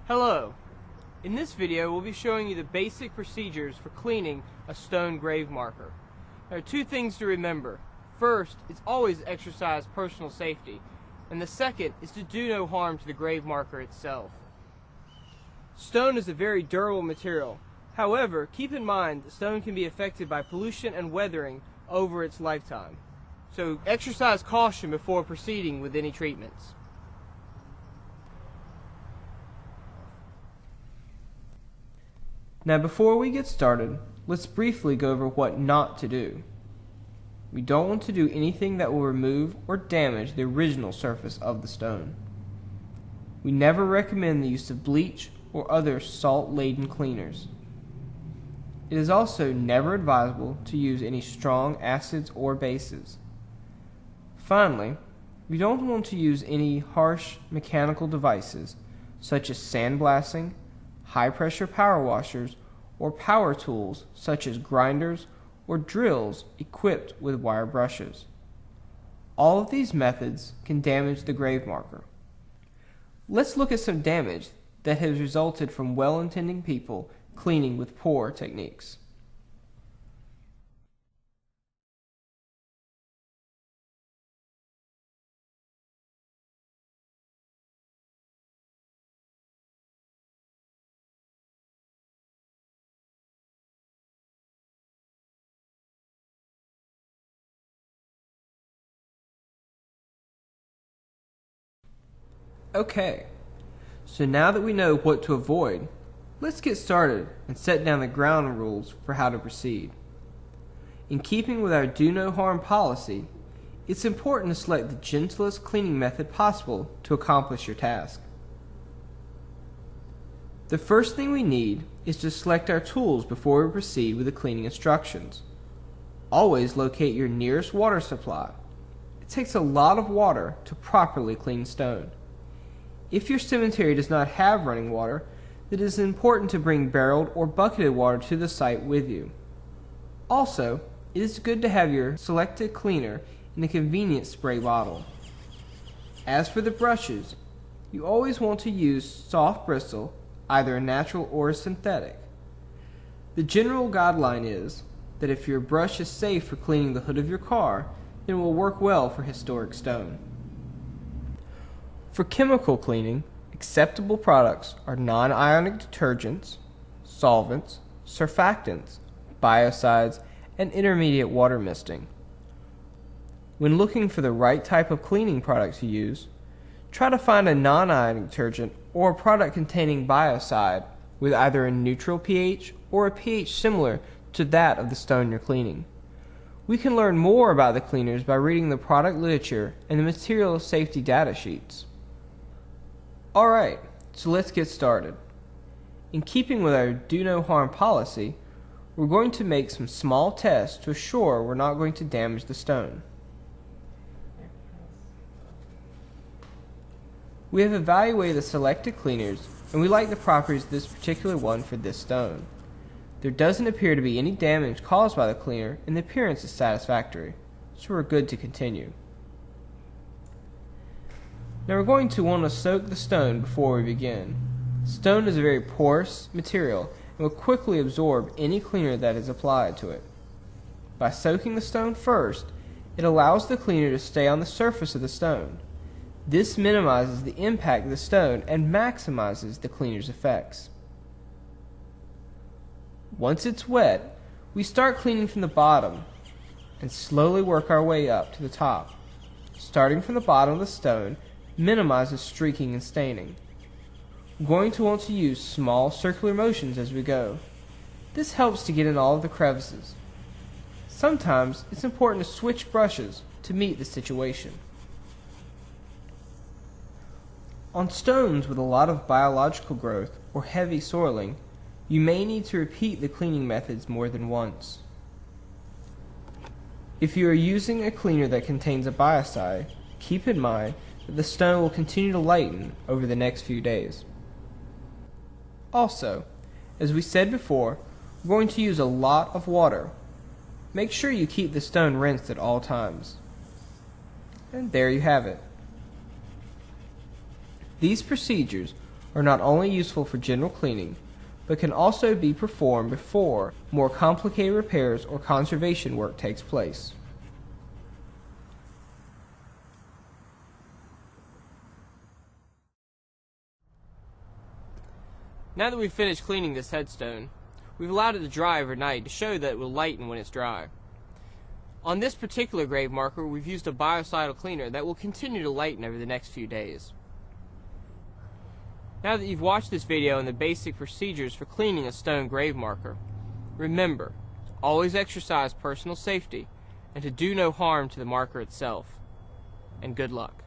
Hello. In this video we'll be showing you the basic procedures for cleaning a stone grave marker. There are two things to remember. First, it's always exercise personal safety, and the second is to do no harm to the grave marker itself. Stone is a very durable material. However, keep in mind that stone can be affected by pollution and weathering over its lifetime. So exercise caution before proceeding with any treatments. Now before we get started, let's briefly go over what not to do. We don't want to do anything that will remove or damage the original surface of the stone. We never recommend the use of bleach or other salt-laden cleaners. It is also never advisable to use any strong acids or bases. Finally, we don't want to use any harsh mechanical devices such as sandblasting, high-pressure power washers, or power tools such as grinders or drills equipped with wire brushes. All of these methods can damage the grave marker. Let's look at some damage that has resulted from well-intending people cleaning with poor techniques. Okay, so now that we know what to avoid, let's get started and set down the ground rules for how to proceed. In keeping with our do no harm policy, it's important to select the gentlest cleaning method possible to accomplish your task. The first thing we need is to select our tools before we proceed with the cleaning instructions. Always locate your nearest water supply. It takes a lot of water to properly clean stone. If your cemetery does not have running water, it is important to bring barreled or bucketed water to the site with you. Also, it is good to have your selected cleaner in a convenient spray bottle. As for the brushes, you always want to use soft bristle, either a natural or a synthetic. The general guideline is that if your brush is safe for cleaning the hood of your car, then it will work well for historic stone. For chemical cleaning, acceptable products are non-ionic detergents, solvents, surfactants, biocides, and intermediate water misting. When looking for the right type of cleaning product to use, try to find a non-ionic detergent or a product containing biocide with either a neutral pH or a pH similar to that of the stone you're cleaning. We can learn more about the cleaners by reading the product literature and the material safety data sheets. Alright, so let's get started. In keeping with our do no harm policy, we're going to make some small tests to assure we're not going to damage the stone. We have evaluated the selected cleaners, and we like the properties of this particular one for this stone. There doesn't appear to be any damage caused by the cleaner, and the appearance is satisfactory, so we're good to continue. Now we're going to want to soak the stone before we begin. Stone is a very porous material and will quickly absorb any cleaner that is applied to it. By soaking the stone first, it allows the cleaner to stay on the surface of the stone. This minimizes the impact of the stone and maximizes the cleaner's effects. Once it's wet, we start cleaning from the bottom and slowly work our way up to the top. Starting from the bottom of the stone minimizes streaking and staining. We're going to want to use small circular motions as we go. This helps to get in all of the crevices. Sometimes it's important to switch brushes to meet the situation. On stones with a lot of biological growth or heavy soiling, you may need to repeat the cleaning methods more than once. If you are using a cleaner that contains a biocide, keep in mind that the stone will continue to lighten over the next few days. Also, as we said before, we're going to use a lot of water. Make sure you keep the stone rinsed at all times. And there you have it. These procedures are not only useful for general cleaning, but can also be performed before more complicated repairs or conservation work takes place. Now that we've finished cleaning this headstone, we've allowed it to dry overnight to show that it will lighten when it's dry. On this particular grave marker, we've used a biocidal cleaner that will continue to lighten over the next few days. Now that you've watched this video on the basic procedures for cleaning a stone grave marker, remember, always exercise personal safety and to do no harm to the marker itself. And good luck.